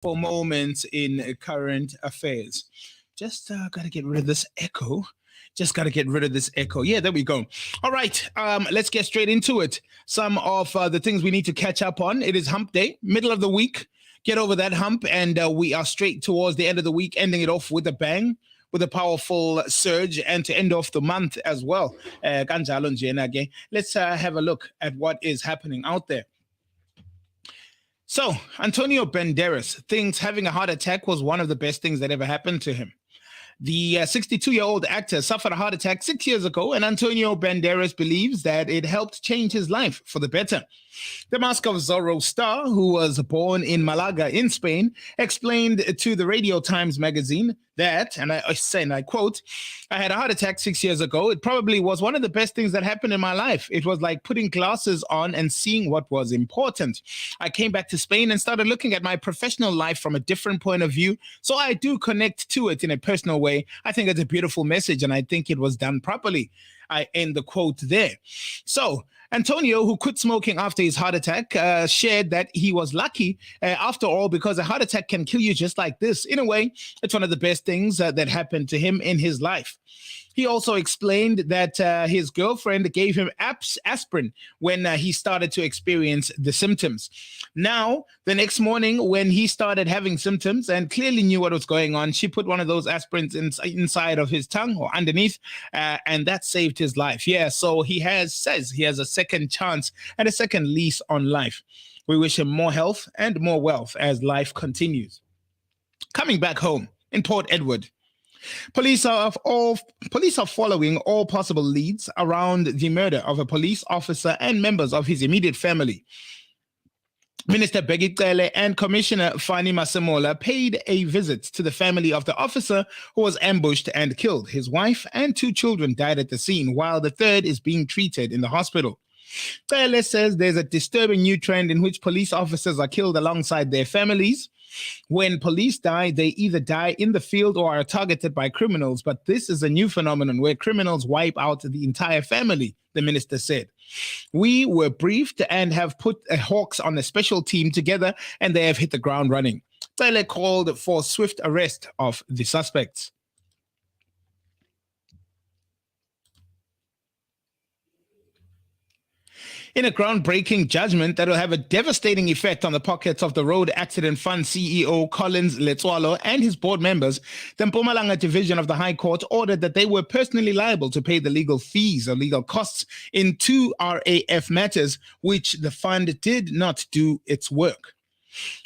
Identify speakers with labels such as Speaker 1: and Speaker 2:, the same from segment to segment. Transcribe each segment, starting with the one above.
Speaker 1: for moments in current affairs. Just got to get rid of this echo. Just got to get rid of this echo. Yeah, there we go. All right, let's get straight into it. Some of the things we need to catch up on. It is hump day, middle of the week. Get over that hump, and we are straight towards the end of the week, ending it off with a bang, with a powerful surge, and to end off the month as well. Kanjalo njena ke. Let's have a look at what is happening out there. So, Antonio Banderas thinks having a heart attack was one of the best things that ever happened to him. The 62-year-old actor suffered a heart attack 6 years ago, and Antonio Banderas believes that it helped change his life for the better. The Mask of Zorro star, who was born in Malaga in Spain, explained to the Radio Times magazine that, and I quote, "I had a heart attack 6 years ago. It probably was one of the best things that happened in my life. It was like putting glasses on and seeing what was important. I came back to Spain and started looking at my professional life from a different point of view, so I do connect to it in a personal way. I think it's a beautiful message, and I think it was done properly." I end the quote there. So, Antonio, who quit smoking after his heart attack, shared that he was lucky, after all, because a heart attack can kill you just like this. In a way, it's one of the best things that happened to him in his life. He also explained that his girlfriend gave him aspirin when he started to experience the symptoms. Now, the next morning, when he started having symptoms and clearly knew what was going on, she put one of those aspirins inside of his tongue or underneath, and that saved his life. Yeah, so says he has a second chance and a second lease on life. We wish him more health and more wealth as life continues. Coming back home in Port Edward, Police are following all possible leads around the murder of a police officer and members of his immediate family. Minister Bheki Cele and Commissioner Fani Masemola paid a visit to the family of the officer who was ambushed and killed. His wife and 2 children died at the scene, while the third is being treated in the hospital. Cele says there's a disturbing new trend in which police officers are killed alongside their families. When police die, they either die in the field or are targeted by criminals. But this is a new phenomenon where criminals wipe out the entire family, the minister said. We were briefed and have put Hawks on a special team together, and they have hit the ground running. Taylor called for swift arrest of the suspects. In a groundbreaking judgment that will have a devastating effect on the pockets of the Road Accident Fund CEO Collins Letswalo and his board members, the Mpumalanga Division of the High Court ordered that they were personally liable to pay the legal fees or legal costs in 2 RAF matters, which the fund did not do its work.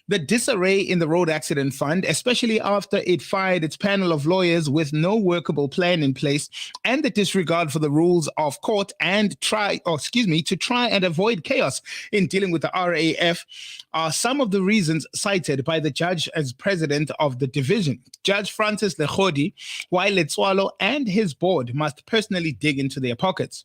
Speaker 1: The disarray in the Road Accident Fund, especially after it fired its panel of lawyers with no workable plan in place, and the disregard for the rules of court to try and avoid chaos in dealing with the RAF, are some of the reasons cited by the judge as president of the division, Judge Francis Lechodi, while Letswalo and his board must personally dig into their pockets.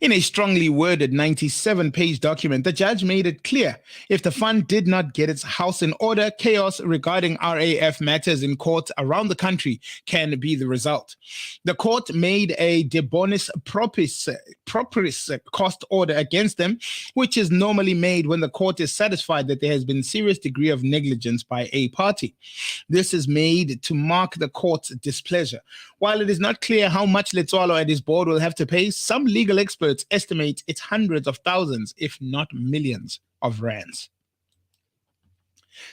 Speaker 1: In a strongly worded 97-page document, the judge made it clear if the fund did not get its house in order, chaos regarding RAF matters in courts around the country can be the result. The court made a de bonis propris cost order against them, which is normally made when the court is satisfied that there has been serious degree of negligence by a party. This is made to mark the court's displeasure. While it is not clear how much Letswalo and his board will have to pay, some legal experts estimate it's hundreds of thousands, if not millions of rands.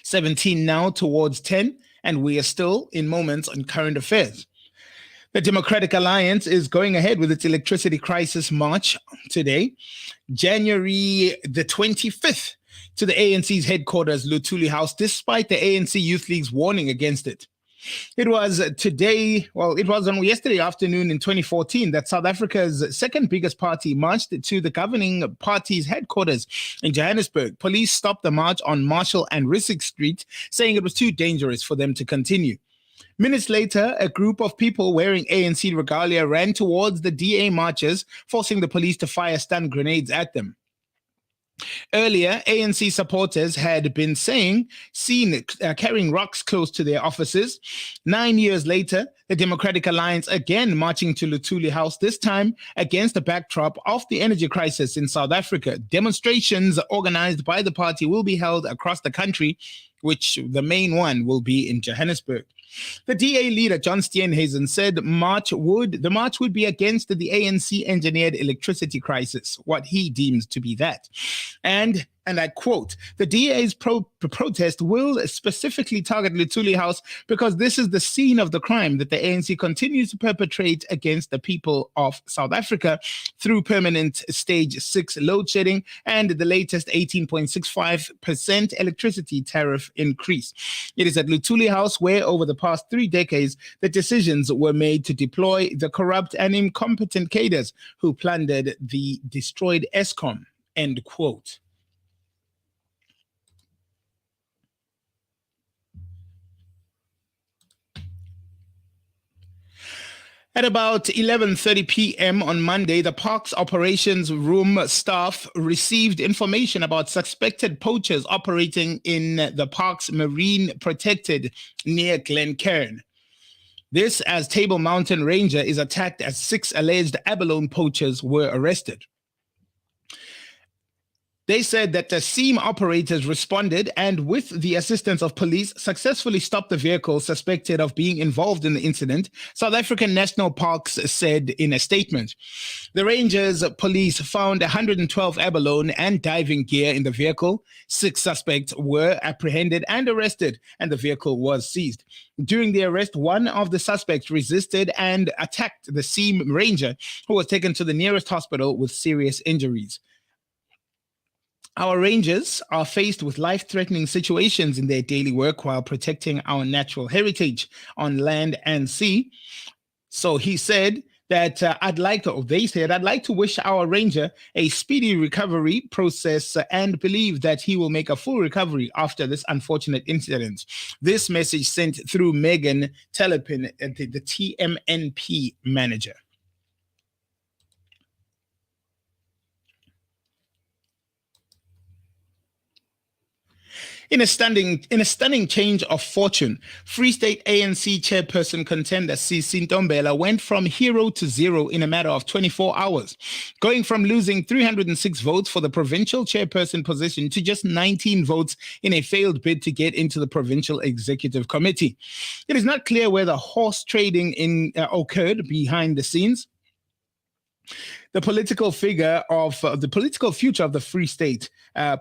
Speaker 1: 17 now towards 10, and we are still in moments on current affairs. The Democratic Alliance is going ahead with its electricity crisis march today, January the 25th, to the ANC's headquarters, Luthuli House, despite the ANC Youth League's warning against it. It was on yesterday afternoon in 2014 that South Africa's second biggest party marched to the governing party's headquarters in Johannesburg. Police stopped the march on Marshall and Rissik Street, saying it was too dangerous for them to continue. Minutes later, a group of people wearing ANC regalia ran towards the DA marchers, forcing the police to fire stun grenades at them. Earlier, ANC supporters had been seen carrying rocks close to their offices. 9 years later, the Democratic Alliance again marching to Luthuli House, this time against the backdrop of the energy crisis in South Africa. Demonstrations organized by the party will be held across the country, which the main one will be in Johannesburg. The DA leader, John Steenhuisen, said the march would be against the ANC-engineered electricity crisis, what he deems to be that. And I quote, the DA's protest will specifically target Luthuli House because this is the scene of the crime that the ANC continues to perpetrate against the people of South Africa through permanent stage 6 load shedding and the latest 18.65% electricity tariff increase. It is at Luthuli House where over the past 3 decades, the decisions were made to deploy the corrupt and incompetent cadres who plundered the destroyed Eskom, end quote. At about 11:30 p.m. on Monday, the park's operations room staff received information about suspected poachers operating in the park's marine protected near Glencairn. This as Table Mountain Ranger is attacked as 6 alleged abalone poachers were arrested. They said that the SEAM operators responded and, with the assistance of police, successfully stopped the vehicle suspected of being involved in the incident, South African National Parks said in a statement. The Rangers police found 112 abalone and diving gear in the vehicle. 6 suspects were apprehended and arrested, and the vehicle was seized. During the arrest, one of the suspects resisted and attacked the SEAM Ranger, who was taken to the nearest hospital with serious injuries. Our rangers are faced with life-threatening situations in their daily work while protecting our natural heritage on land and sea. So he said that they said, I'd like to wish our ranger a speedy recovery process and believe that he will make a full recovery after this unfortunate incident. This message sent through Megan Telepin, the TMNP manager. In a stunning change of fortune, Free State ANC chairperson contender Sisi Ntombela went from hero to zero in a matter of 24 hours, going from losing 306 votes for the provincial chairperson position to just 19 votes in a failed bid to get into the provincial executive committee. It is not clear where the horse trading occurred behind the scenes. The political future of the Free State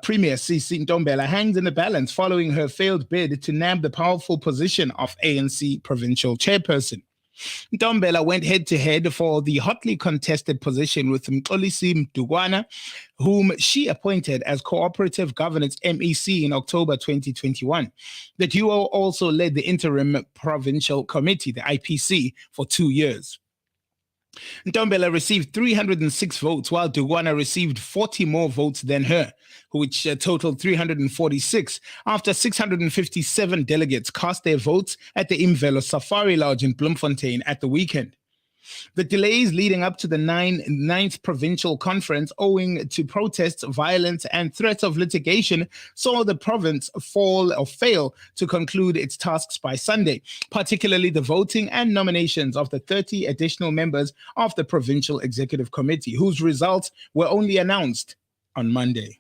Speaker 1: Premier Sisi Ntombela hangs in the balance following her failed bid to nab the powerful position of ANC provincial chairperson. Ntombela went head-to-head for the hotly contested position with Mxolisi Mdugwana, whom she appointed as Cooperative Governance MEC in October 2021. The duo also led the Interim Provincial Committee, the IPC, for 2 years. Ntombela received 306 votes, while Dugwana received 40 more votes than her, which totaled 346, after 657 delegates cast their votes at the Imvelo Safari Lodge in Bloemfontein at the weekend. The delays leading up to the 9th provincial conference, owing to protests, violence, and threats of litigation, saw the province fail to conclude its tasks by Sunday, particularly the voting and nominations of the 30 additional members of the Provincial Executive Committee, whose results were only announced on Monday.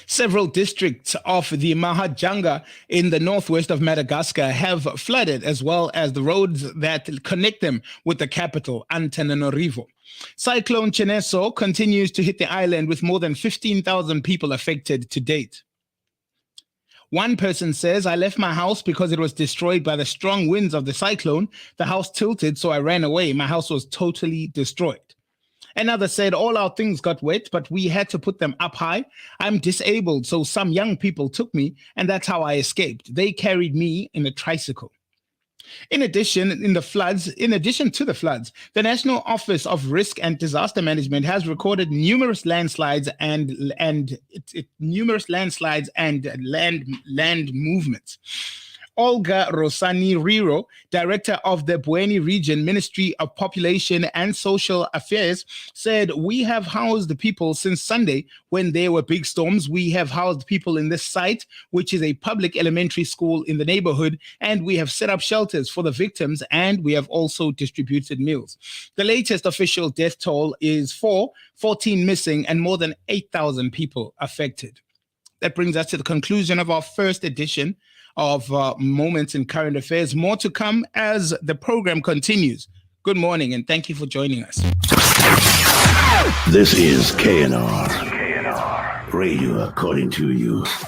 Speaker 1: Several districts of the Mahajanga in the northwest of Madagascar have flooded, as well as the roads that connect them with the capital, Antananarivo. Cyclone Chineso continues to hit the island with more than 15,000 people affected to date. One person says, I left my house because it was destroyed by the strong winds of the cyclone. The house tilted, so I ran away. My house was totally destroyed. Another said, all our things got wet, but we had to put them up high. I'm disabled, so some young people took me, and that's how I escaped. They carried me in a tricycle. In addition to the floods, the National Office of Risk and Disaster Management has recorded numerous landslides and land movements. Olga Rosani Riro, director of the Bueni Region Ministry of Population and Social Affairs, said, "We have housed the people since Sunday when there were big storms. We have housed people in this site, which is a public elementary school in the neighborhood, and we have set up shelters for the victims, and we have also distributed meals." The latest official death toll is 14 missing, and more than 8,000 people affected. That brings us to the conclusion of our first edition of Moments in Current Affairs. More to come as the program continues. Good morning, and thank you for joining us.
Speaker 2: This is KNR Radio, according to you.